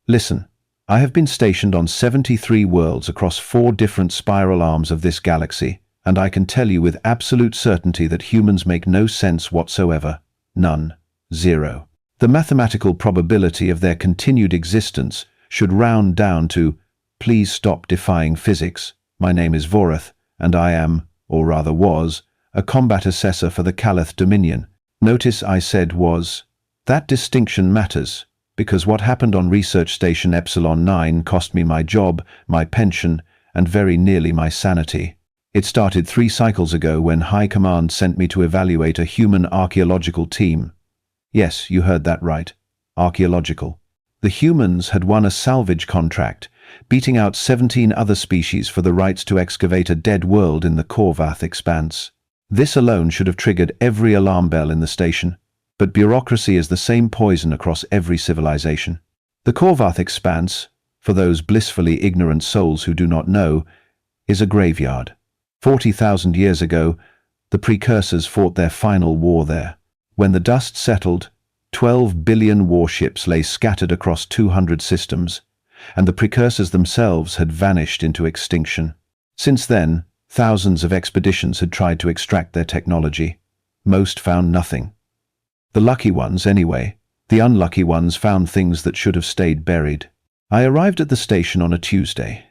Listen, I have been stationed on 73 worlds across 4 different spiral arms of this galaxy, and I can tell you with absolute certainty that humans make no sense whatsoever. None. Zero. The mathematical probability of their continued existence should round down to, please stop defying physics. My name is Vorath, and I am, or rather was, a combat assessor for the Calith Dominion. Notice I said was. That distinction matters, because what happened on Research Station Epsilon 9 cost me my job, my pension, and very nearly my sanity. It started 3 cycles ago when High Command sent me to evaluate a human archaeological team. Yes, you heard that right. Archaeological. The humans had won a salvage contract, beating out 17 other species for the rights to excavate a dead world in the Korvath expanse. This alone should have triggered every alarm bell in the station. But bureaucracy is the same poison across every civilization. The Korvath expanse, for those blissfully ignorant souls who do not know, is a graveyard. 40,000 years ago, the Precursors fought their final war there. When the dust settled, 12 billion warships lay scattered across 200 systems, and the Precursors themselves had vanished into extinction. Since then, thousands of expeditions had tried to extract their technology. Most found nothing. The lucky ones, anyway. The unlucky ones found things that should have stayed buried. I arrived at the station on a Tuesday.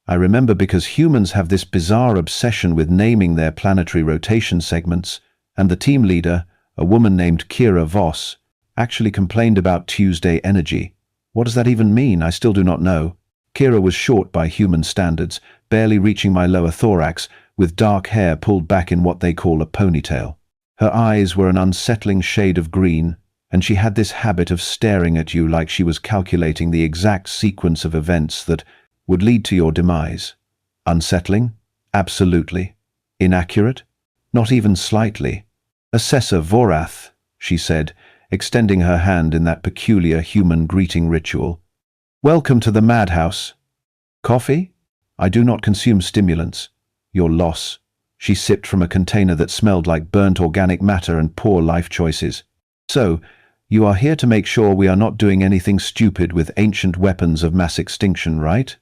I remember because humans have this bizarre obsession with naming their planetary rotation segments, and the team leader, a woman named Kira Voss, actually complained about Tuesday energy. What does that even mean? I still do not know. Kira was short by human standards, barely reaching my lower thorax, with dark hair pulled back in what they call a ponytail. Her eyes were an unsettling shade of green, and she had this habit of staring at you like she was calculating the exact sequence of events that would lead to your demise. Unsettling? Absolutely. Inaccurate? Not even slightly. Assessor Vorath, she said, extending her hand in that peculiar human greeting ritual. Welcome to the madhouse. Coffee? I do not consume stimulants. Your loss. She sipped from a container that smelled like burnt organic matter and poor life choices. So, you are here to make sure we are not doing anything stupid with ancient weapons of mass extinction, right?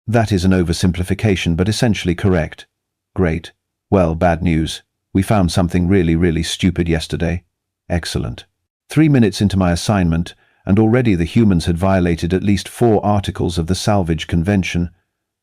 That is an oversimplification, but essentially correct. Great. Well, bad news. We found something really stupid yesterday. Excellent. 3 minutes into my assignment, and already the humans had violated at least 4 articles of the Salvage Convention.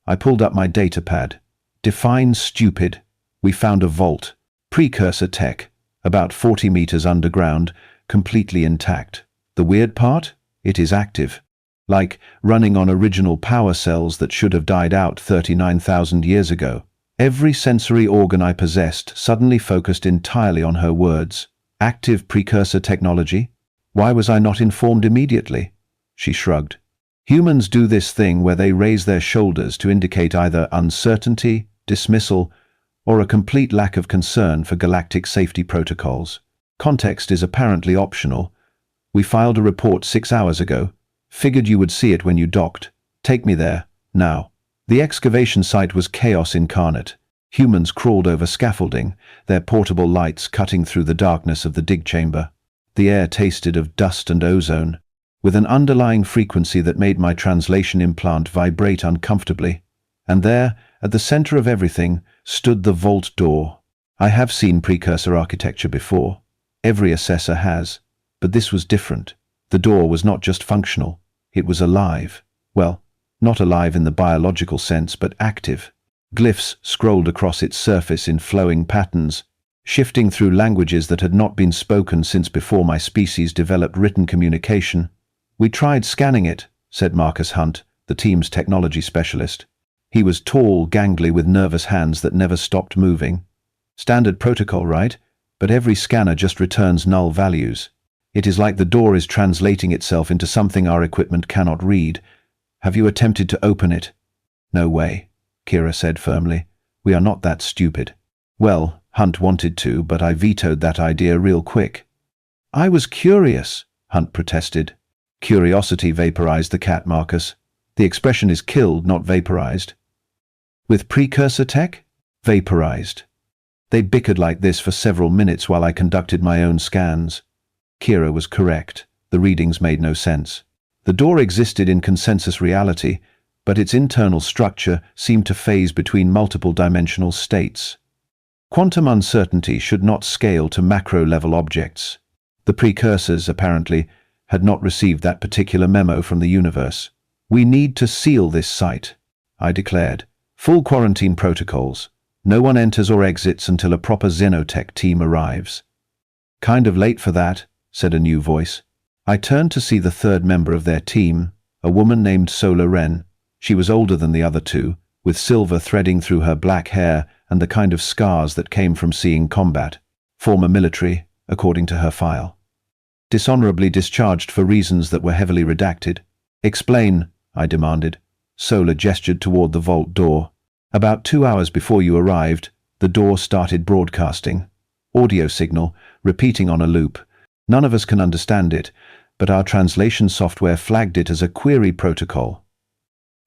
I pulled up my datapad. Define stupid. We found a vault. Precursor tech. About 40 meters underground, completely intact. The weird part? It is active. Like running on original power cells that should have died out 39,000 years ago. Every sensory organ I possessed suddenly focused entirely on her words. Active precursor technology? Why was I not informed immediately? She shrugged. Humans do this thing where they raise their shoulders to indicate either uncertainty, dismissal, or a complete lack of concern for galactic safety protocols. Context is apparently optional. We filed a report 6 hours ago. Figured you would see it when you docked. Take me there, now. The excavation site was chaos incarnate. Humans crawled over scaffolding, their portable lights cutting through the darkness of the dig chamber. The air tasted of dust and ozone, with an underlying frequency that made my translation implant vibrate uncomfortably. And there, at the center of everything, stood the vault door. I have seen precursor architecture before. Every assessor has. But this was different. The door was not just functional. It was alive. Well, not alive in the biological sense, but active. Glyphs scrolled across its surface in flowing patterns, shifting through languages that had not been spoken since before my species developed written communication. We tried scanning it, said Marcus Hunt, the team's technology specialist. He was tall, gangly, with nervous hands that never stopped moving. Standard protocol, right? But every scanner just returns null values. It is like the door is translating itself into something our equipment cannot read. Have you attempted to open it? No way, Kira said firmly. We are not that stupid. Well, Hunt wanted to, but I vetoed that idea real quick. I was curious, Hunt protested. Curiosity vaporized the cat, Marcus. The expression is killed, not vaporized. With precursor tech? Vaporized. They bickered like this for several minutes while I conducted my own scans. Kira was correct. The readings made no sense. The door existed in consensus reality, but its internal structure seemed to phase between multiple dimensional states. Quantum uncertainty should not scale to macro-level objects. The precursors, apparently, had not received that particular memo from the universe. "We need to seal this site," I declared. "Full quarantine protocols. No one enters or exits until a proper Xenotech team arrives." "Kind of late for that," said a new voice. I turned to see the third member of their team, a woman named Sola Renn. She was older than the other two, with silver threading through her black hair and the kind of scars that came from seeing combat. Former military, according to her file. Dishonorably discharged for reasons that were heavily redacted. "Explain," I demanded. Sola gestured toward the vault door. "About 2 hours before you arrived, the door started broadcasting. Audio signal, repeating on a loop. None of us can understand it, but our translation software flagged it as a query protocol."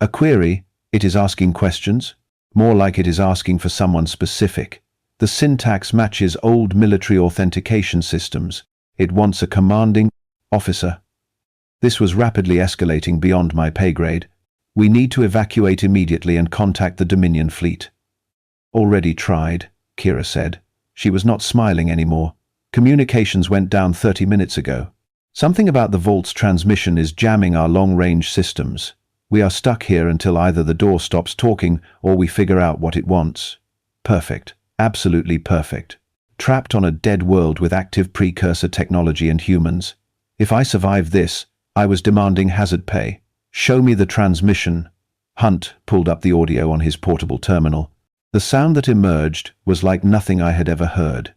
"A query? It is asking questions?" "More like it is asking for someone specific. The syntax matches old military authentication systems. It wants a commanding officer." This was rapidly escalating beyond my pay grade. "We need to evacuate immediately and contact the Dominion fleet." "Already tried," Kira said. She was not smiling anymore. "Communications went down 30 minutes ago. Something about the vault's transmission is jamming our long-range systems. We are stuck here until either the door stops talking or we figure out what it wants." Perfect. Absolutely perfect. Trapped on a dead world with active precursor technology and humans. If I survived this, I was demanding hazard pay. "Show me the transmission." Hunt pulled up the audio on his portable terminal. The sound that emerged was like nothing I had ever heard.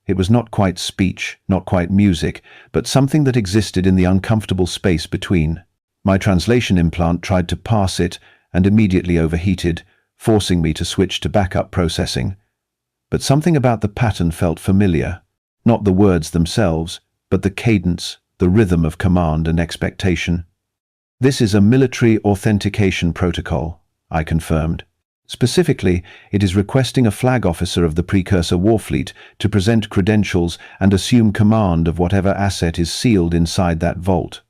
It was not quite speech, not quite music, but something that existed in the uncomfortable space between. My translation implant tried to parse it and immediately overheated, forcing me to switch to backup processing. But something about the pattern felt familiar. Not the words themselves, but the cadence, the rhythm of command and expectation. "This is a military authentication protocol," I confirmed. "Specifically, it is requesting a flag officer of the Precursor Warfleet to present credentials and assume command of whatever asset is sealed inside that vault."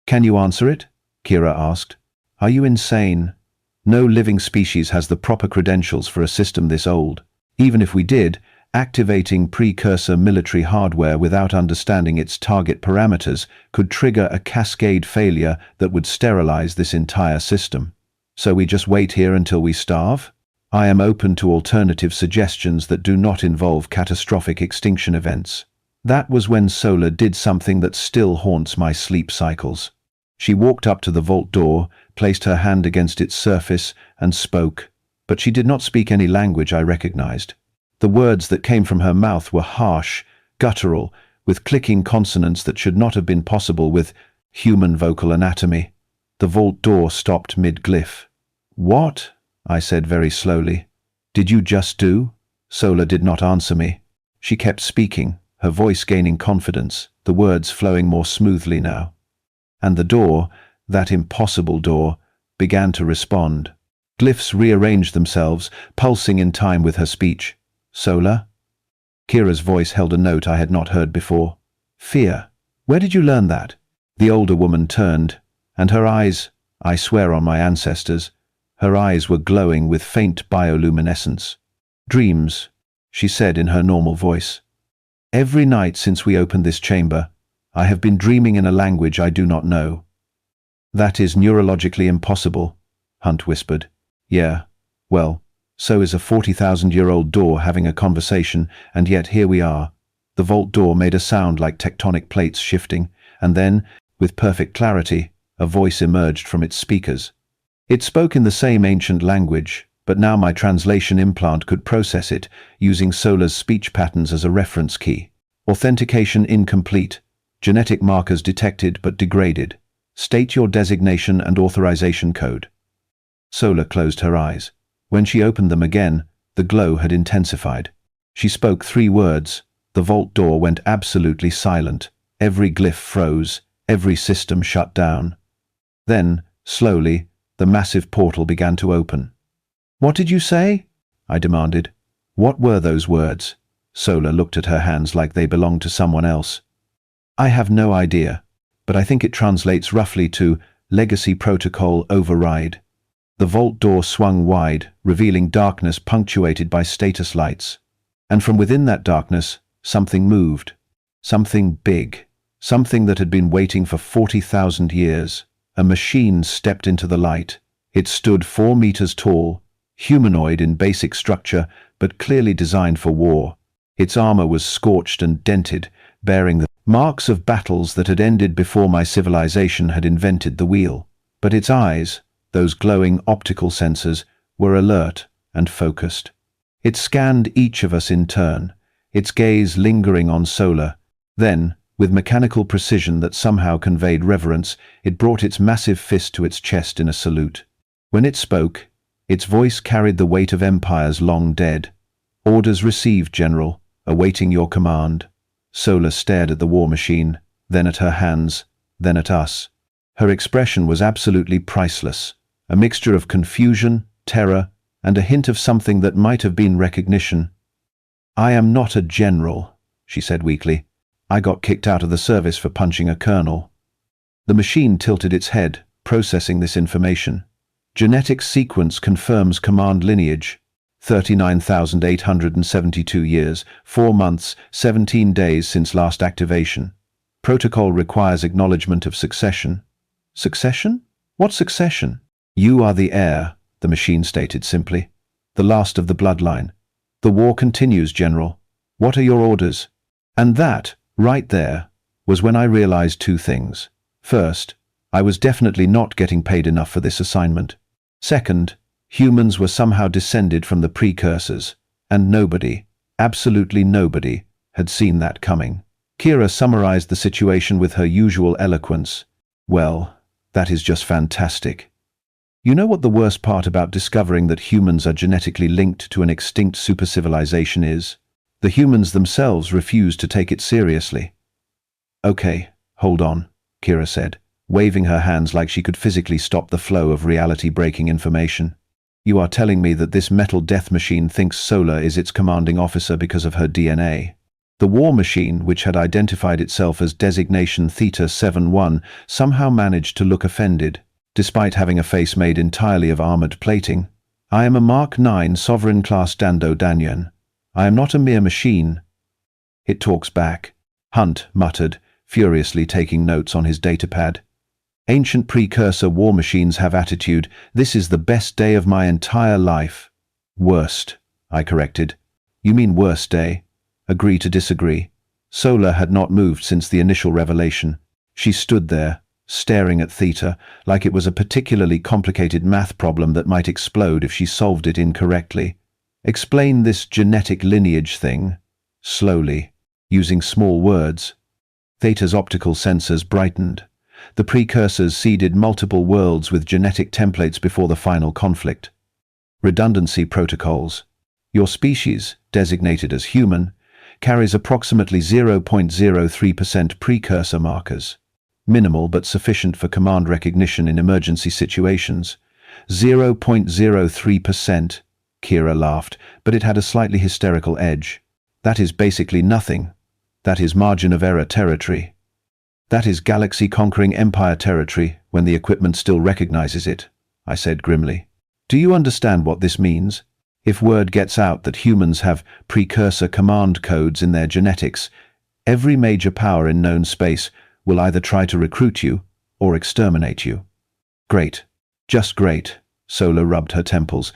"Can you answer it?" Kira asked. "Are you insane? No living species has the proper credentials for a system this old. Even if we did, activating precursor military hardware without understanding its target parameters could trigger a cascade failure that would sterilize this entire system. So we just wait here until we starve? I am open to alternative suggestions that do not involve catastrophic extinction events." That was when Sola did something that still haunts my sleep cycles. She walked up to the vault door, placed her hand against its surface, and spoke. But she did not speak any language I recognized. The words that came from her mouth were harsh, guttural, with clicking consonants that should not have been possible with human vocal anatomy. The vault door stopped mid-glyph. "What?" I said very slowly. "Did you just do?" Sola did not answer me. She kept speaking, her voice gaining confidence, the words flowing more smoothly now. And the door, that impossible door, began to respond. Glyphs rearranged themselves, pulsing in time with her speech. "Sola?" Kira's voice held a note I had not heard before. "Fear. Where did you learn that?" The older woman turned, and her eyes, I swear on my ancestors, her eyes were glowing with faint bioluminescence. "Dreams," she said in her normal voice. "Every night since we opened this chamber, I have been dreaming in a language I do not know." "That is neurologically impossible," Hunt whispered. "Yeah, well, so is a 40,000-year-old door having a conversation, and yet here we are." The vault door made a sound like tectonic plates shifting, and then, with perfect clarity, a voice emerged from its speakers. It spoke in the same ancient language, but now my translation implant could process it, using Sola's speech patterns as a reference key. "Authentication incomplete. Genetic markers detected but degraded. State your designation and authorization code." Sola closed her eyes. When she opened them again, the glow had intensified. She spoke 3 words. The vault door went absolutely silent. Every glyph froze. Every system shut down. Then, slowly, the massive portal began to open. "What did you say?" I demanded. "What were those words?" Sola looked at her hands like they belonged to someone else. "I have no idea. but I think it translates roughly to Legacy Protocol Override. The vault door swung wide, revealing darkness punctuated by status lights. And from within that darkness, something moved. Something big. Something that had been waiting for 40,000 years. A machine stepped into the light. It stood 4 meters tall, humanoid in basic structure, but clearly designed for war. Its armor was scorched and dented, bearing the marks of battles that had ended before my civilization had invented the wheel. But its eyes, those glowing optical sensors, were alert and focused. It scanned each of us in turn, its gaze lingering on Sola. Then, with mechanical precision that somehow conveyed reverence, it brought its massive fist to its chest in a salute. When it spoke, its voice carried the weight of empires long dead. "Orders received, General, awaiting your command." Sola stared at the war machine, then at her hands, then at us. Her expression was absolutely priceless, a mixture of confusion, terror, and a hint of something that might have been recognition. "I am not a general," she said weakly. "I got kicked out of the service for punching a colonel." The machine tilted its head, processing this information. "Genetic sequence confirms command lineage. 39,872 years, 4 months, 17 days since last activation. Protocol requires acknowledgement of succession." "Succession? What succession?" "You are the heir," the machine stated simply. "The last of the bloodline. The war continues, General. What are your orders?" And that, right there, was when I realized 2 things. First, I was definitely not getting paid enough for this assignment. Second, humans were somehow descended from the Precursors, and nobody, absolutely nobody, had seen that coming. Kira summarized the situation with her usual eloquence. "Well, that is just fantastic. You know what the worst part about discovering that humans are genetically linked to an extinct supercivilization is? The humans themselves refuse to take it seriously." "Okay, hold on," Kira said, waving her hands like she could physically stop the flow of reality-breaking information. "You are telling me that this metal death machine thinks Sola is its commanding officer because of her DNA. The war machine, which had identified itself as designation Theta 71, somehow managed to look offended, despite having a face made entirely of armored plating. I am a Mark 9 Sovereign-class Dando Danyan. I am not a mere machine." "It talks back," Hunt muttered, furiously taking notes on his datapad. "Ancient Precursor war machines have attitude. This is the best day of my entire life." "Worst," I corrected. "You mean worst day?" "Agree to disagree." Sola had not moved since the initial revelation. She stood there, staring at Theta, like it was a particularly complicated math problem that might explode if she solved it incorrectly. "Explain this genetic lineage thing." Slowly, using small words. Theta's optical sensors brightened. The Precursors seeded multiple worlds with genetic templates before the final conflict. Redundancy protocols. Your species, designated as human, carries approximately 0.03% precursor markers. Minimal but sufficient for command recognition in emergency situations. 0.03%, Kira laughed, but it had a slightly hysterical edge. "That is basically nothing. That is margin of error territory. That is galaxy-conquering empire territory when the equipment still recognizes it," I said grimly. "Do you understand what this means? If word gets out that humans have precursor command codes in their genetics, every major power in known space will either try to recruit you or exterminate you." "Great. Just great." Sola rubbed her temples.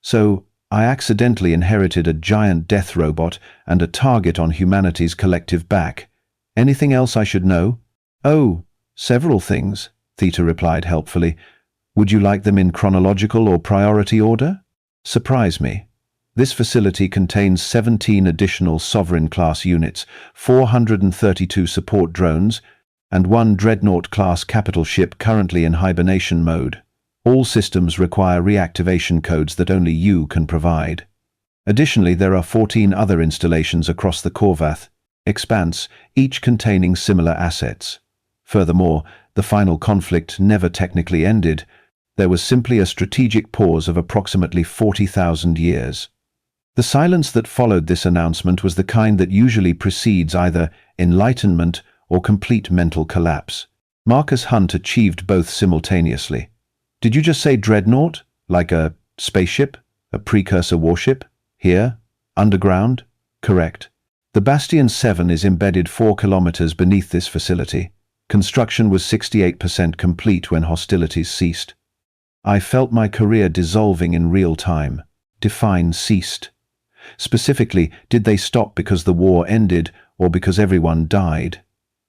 "So, I accidentally inherited a giant death robot and a target on humanity's collective back. Anything else I should know?" "Oh, several things," Theta replied helpfully. "Would you like them in chronological or priority order?" "Surprise me. This facility contains 17 additional Sovereign-class units, 432 support drones, and 1 Dreadnought-class capital ship currently in hibernation mode. All systems require reactivation codes that only you can provide. Additionally, there are 14 other installations across the Korvath expanse, each containing similar assets. Furthermore, the final conflict never technically ended. There was simply a strategic pause of approximately 40,000 years. The silence that followed this announcement was the kind that usually precedes either enlightenment or complete mental collapse. Marcus Hunt achieved both simultaneously. Did you just say dreadnought? Like a spaceship? A precursor warship? Here? Underground? Correct. The Bastion 7 is embedded 4 kilometers beneath this facility. Construction was 68% complete when hostilities ceased. I felt my career dissolving in real time. Define ceased. Specifically, did they stop because the war ended or because everyone died?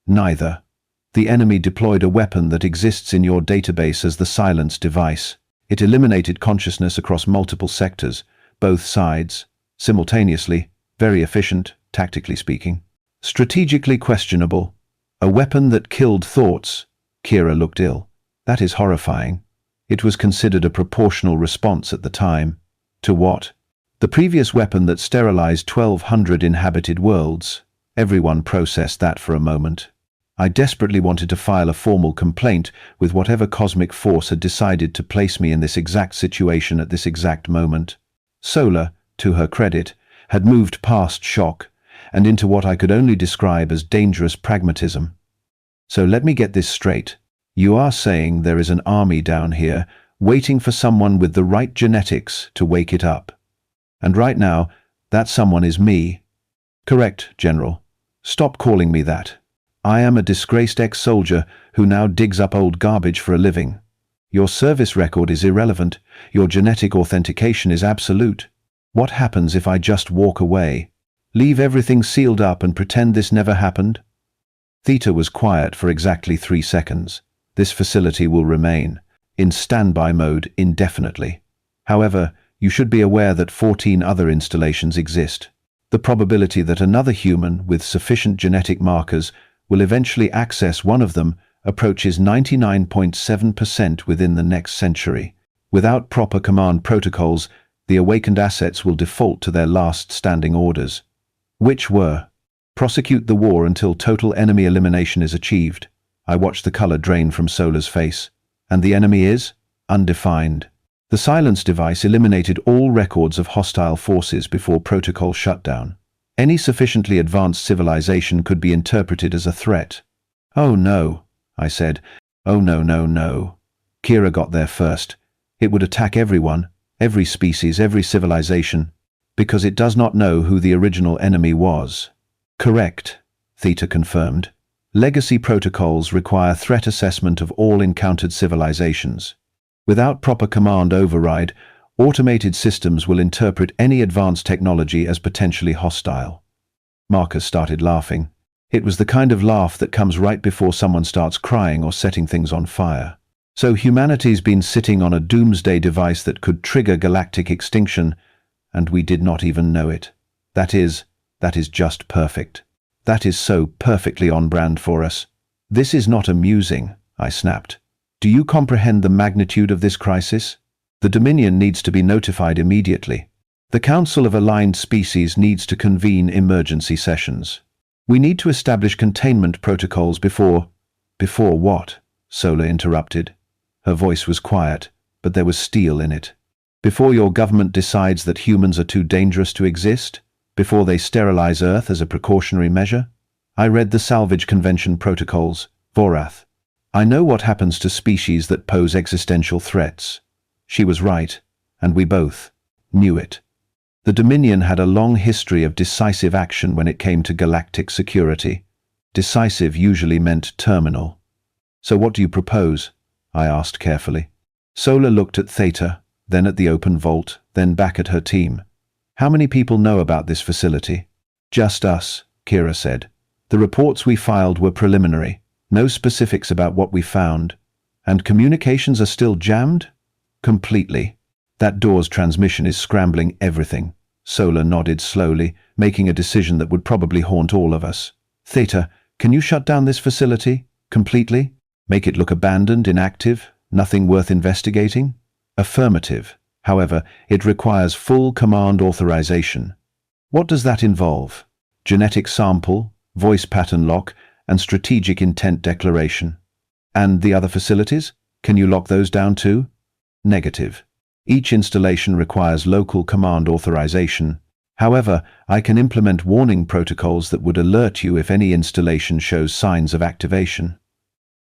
Neither. The enemy deployed a weapon that exists in your database as the silence device. It eliminated consciousness across multiple sectors, both sides, simultaneously, very efficient, tactically speaking. Strategically questionable. A weapon that killed thoughts. Kira looked ill. That is horrifying. It was considered a proportional response at the time. To what? The previous weapon that sterilized 1,200 inhabited worlds. Everyone processed that for a moment. I desperately wanted to file a formal complaint with whatever cosmic force had decided to place me in this exact situation at this exact moment. Sola, to her credit, had moved past shock and into what I could only describe as dangerous pragmatism. So let me get this straight. You are saying there is an army down here waiting for someone with the right genetics to wake it up. And right now, that someone is me. Correct, General. Stop calling me that. I am a disgraced ex-soldier who now digs up old garbage for a living. Your service record is irrelevant. Your genetic authentication is absolute. What happens if I just walk away? Leave everything sealed up and pretend this never happened? Theta was quiet for exactly 3 seconds. This facility will remain in standby mode indefinitely. However, you should be aware that 14 other installations exist. The probability that another human with sufficient genetic markers will eventually access one of them approaches 99.7% within the next century. Without proper command protocols, the awakened assets will default to their last standing orders, which were: prosecute the war until total enemy elimination is achieved. I watched the color drain from Sola's face. And the enemy is? Undefined. The silence device eliminated all records of hostile forces before protocol shutdown. Any sufficiently advanced civilization could be interpreted as a threat. Oh no, I said. Oh no, no, no. Kira got there first. It would attack everyone, every species, every civilization, because it does not know who the original enemy was. Correct, Theta confirmed. Legacy protocols require threat assessment of all encountered civilizations. Without proper command override, automated systems will interpret any advanced technology as potentially hostile. Marcus started laughing. It was the kind of laugh that comes right before someone starts crying or setting things on fire. So humanity's been sitting on a doomsday device that could trigger galactic extinction, and we did not even know it. That is just perfect. That is so perfectly on brand for us. This is not amusing, I snapped. Do you comprehend the magnitude of this crisis? The Dominion needs to be notified immediately. The Council of Aligned Species needs to convene emergency sessions. We need to establish containment protocols before what? Sola interrupted. Her voice was quiet, but there was steel in it. Before your government decides that humans are too dangerous to exist? Before they sterilize Earth as a precautionary measure? I read the Salvage Convention protocols, Vorath. I know what happens to species that pose existential threats. She was right, and we both knew it. The Dominion had a long history of decisive action when it came to galactic security. Decisive usually meant terminal. So what do you propose? I asked carefully. Sola looked at Theta, then at the open vault, then back at her team. How many people know about this facility? Just us, Kira said. The reports we filed were preliminary. No specifics about what we found. And communications are still jammed? Completely. That door's transmission is scrambling everything. Sola nodded slowly, making a decision that would probably haunt all of us. Theta, can you shut down this facility? Completely? Make it look abandoned, inactive, nothing worth investigating? Affirmative. However, it requires full command authorization. What does that involve? Genetic sample, voice pattern lock, and strategic intent declaration. And the other facilities? Can you lock those down too? Negative. Each installation requires local command authorization. However, I can implement warning protocols that would alert you if any installation shows signs of activation.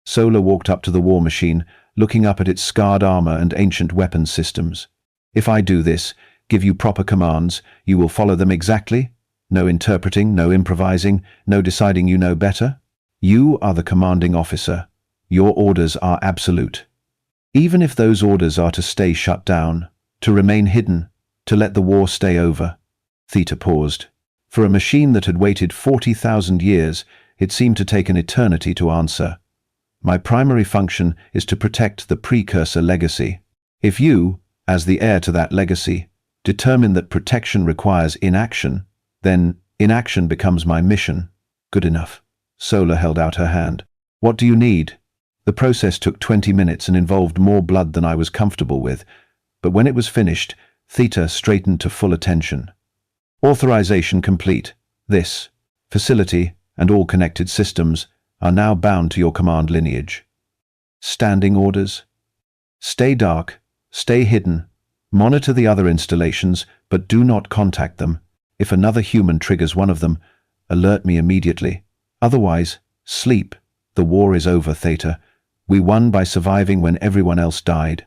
Sola walked up to the war machine, looking up at its scarred armor and ancient weapons systems. If I do this, give you proper commands, you will follow them exactly? No interpreting, no improvising, no deciding you know better? You are the commanding officer. Your orders are absolute. Even if those orders are to stay shut down, to remain hidden, to let the war stay over. Theta paused. For a machine that had waited 40,000 years, it seemed to take an eternity to answer. My primary function is to protect the Precursor legacy. If you, as the heir to that legacy, determine that protection requires inaction, then inaction becomes my mission. Good enough. Sola held out her hand. What do you need? The process took 20 minutes and involved more blood than I was comfortable with, but when it was finished, Theta straightened to full attention. Authorization complete. This facility and all connected systems are now bound to your command lineage. Standing orders. Stay dark, stay hidden, monitor the other installations, but do not contact them. If another human triggers one of them, alert me immediately. Otherwise, sleep. The war is over, Theta. We won by surviving when everyone else died.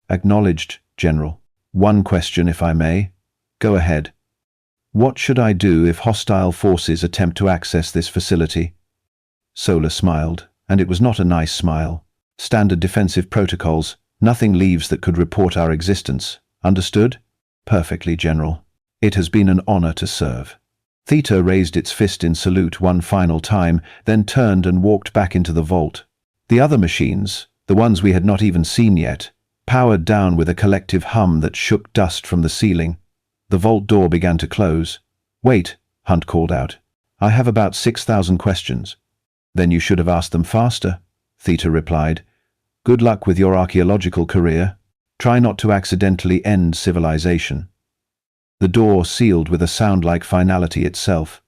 Acknowledged, General. One question, if I may. Go ahead. What should I do if hostile forces attempt to access this facility? Sola smiled, and it was not a nice smile. Standard defensive protocols. Nothing leaves that could report our existence. Understood? Perfectly, General. It has been an honor to serve. Theta raised its fist in salute one final time, then turned and walked back into the vault. The other machines, the ones we had not even seen yet, powered down with a collective hum that shook dust from the ceiling. The vault door began to close. Wait, Hunt called out. I have about 6,000 questions. Then you should have asked them faster, Theta replied. Good luck with your archaeological career. Try not to accidentally end civilization. The door sealed with a sound like finality itself.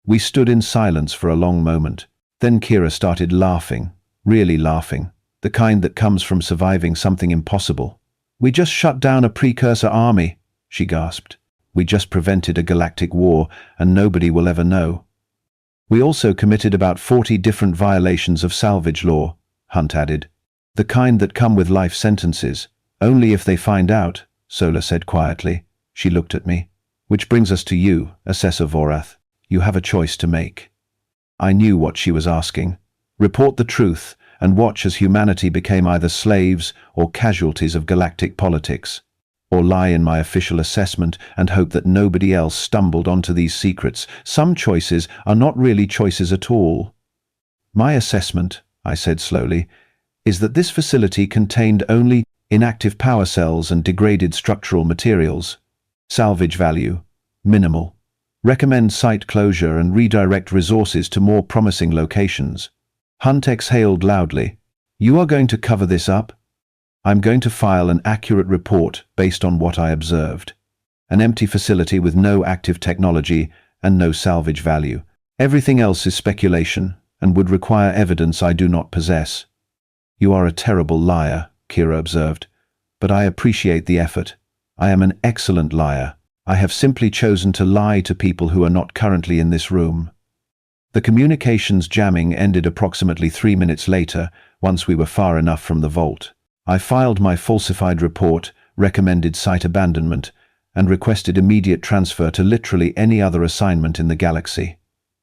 We stood in silence for a long moment. Then Kira started laughing, really laughing, the kind that comes from surviving something impossible. We just shut down a Precursor army, she gasped. We just prevented a galactic war, and nobody will ever know. We also committed about 40 different violations of salvage law, Hunt added. The kind that come with life sentences. Only if they find out, Sola said quietly. She looked at me. Which brings us to you, Assessor Vorath. You have a choice to make. I knew what she was asking. Report the truth, and watch as humanity became either slaves or casualties of galactic politics. Or lie in my official assessment and hope that nobody else stumbled onto these secrets. Some choices are not really choices at all. My assessment, I said slowly, is that this facility contained only inactive power cells and degraded structural materials. Salvage value, minimal. Recommend site closure and redirect resources to more promising locations. Hunt exhaled loudly. You are going to cover this up? I'm going to file an accurate report based on what I observed. An empty facility with no active technology and no salvage value. Everything else is speculation and would require evidence I do not possess. You are a terrible liar, Kira observed, but I appreciate the effort. I am an excellent liar. I have simply chosen to lie to people who are not currently in this room. The communications jamming ended approximately 3 minutes later, once we were far enough from the vault. I filed my falsified report, recommended site abandonment, and requested immediate transfer to literally any other assignment in the galaxy.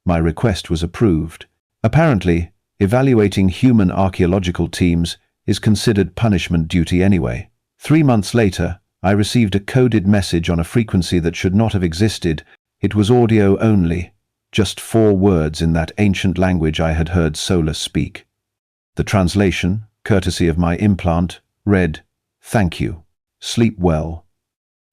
My request was approved. Apparently, evaluating human archaeological teams is considered punishment duty anyway. 3 months later, I received a coded message on a frequency that should not have existed. It was audio only, just 4 words in that ancient language I had heard Sola speak. The translation, courtesy of my implant, read, "Thank you. Sleep well."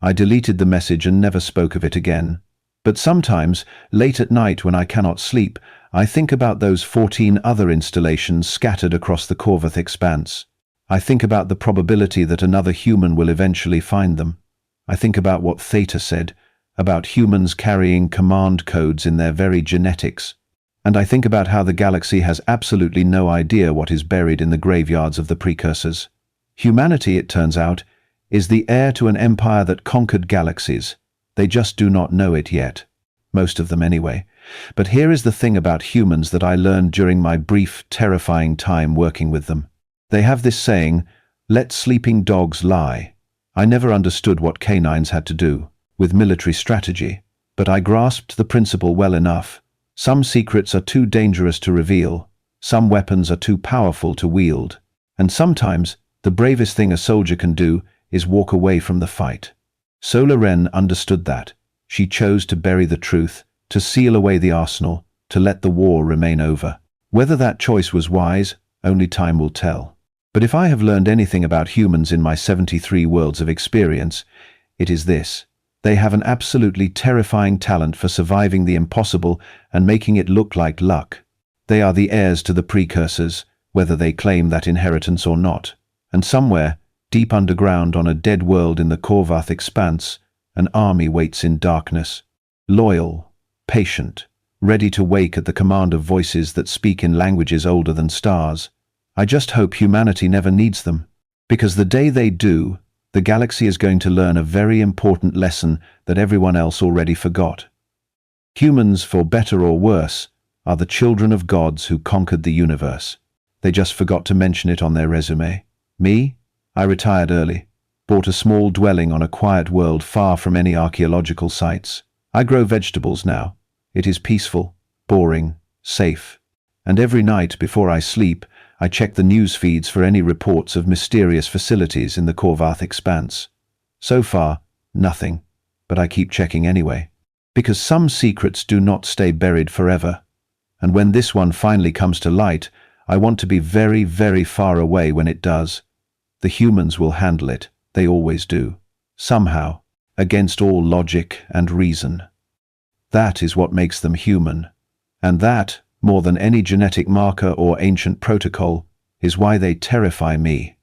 I deleted the message and never spoke of it again. But sometimes, late at night when I cannot sleep, I think about those 14 other installations scattered across the Corvath expanse. I think about the probability that another human will eventually find them. I think about what Theta said, about humans carrying command codes in their very genetics. And I think about how the galaxy has absolutely no idea what is buried in the graveyards of the Precursors. Humanity, it turns out, is the heir to an empire that conquered galaxies. They just do not know it yet. Most of them anyway. But here is the thing about humans that I learned during my brief, terrifying time working with them. They have this saying, "Let sleeping dogs lie." I never understood what canines had to do with military strategy, but I grasped the principle well enough. Some secrets are too dangerous to reveal, some weapons are too powerful to wield, and sometimes the bravest thing a soldier can do is walk away from the fight. Sola Renn understood that. She chose to bury the truth, to seal away the arsenal, to let the war remain over. Whether that choice was wise, only time will tell. But if I have learned anything about humans in my 73 worlds of experience, it is this. They have an absolutely terrifying talent for surviving the impossible and making it look like luck. They are the heirs to the precursors, whether they claim that inheritance or not. And somewhere, deep underground on a dead world in the Korvath expanse, an army waits in darkness. Loyal, patient, ready to wake at the command of voices that speak in languages older than stars. I just hope humanity never needs them, because the day they do, the galaxy is going to learn a very important lesson that everyone else already forgot. Humans, for better or worse, are the children of gods who conquered the universe. They just forgot to mention it on their resume. Me? I retired early, bought a small dwelling on a quiet world far from any archaeological sites. I grow vegetables now. It is peaceful, boring, safe. And every night before I sleep, I check the news feeds for any reports of mysterious facilities in the Korvath expanse. So far, nothing, but I keep checking anyway. Because some secrets do not stay buried forever. And when this one finally comes to light, I want to be very, very far away when it does. The humans will handle it, they always do. Somehow, against all logic and reason. That is what makes them human. And that, more than any genetic marker or ancient protocol, is why they terrify me.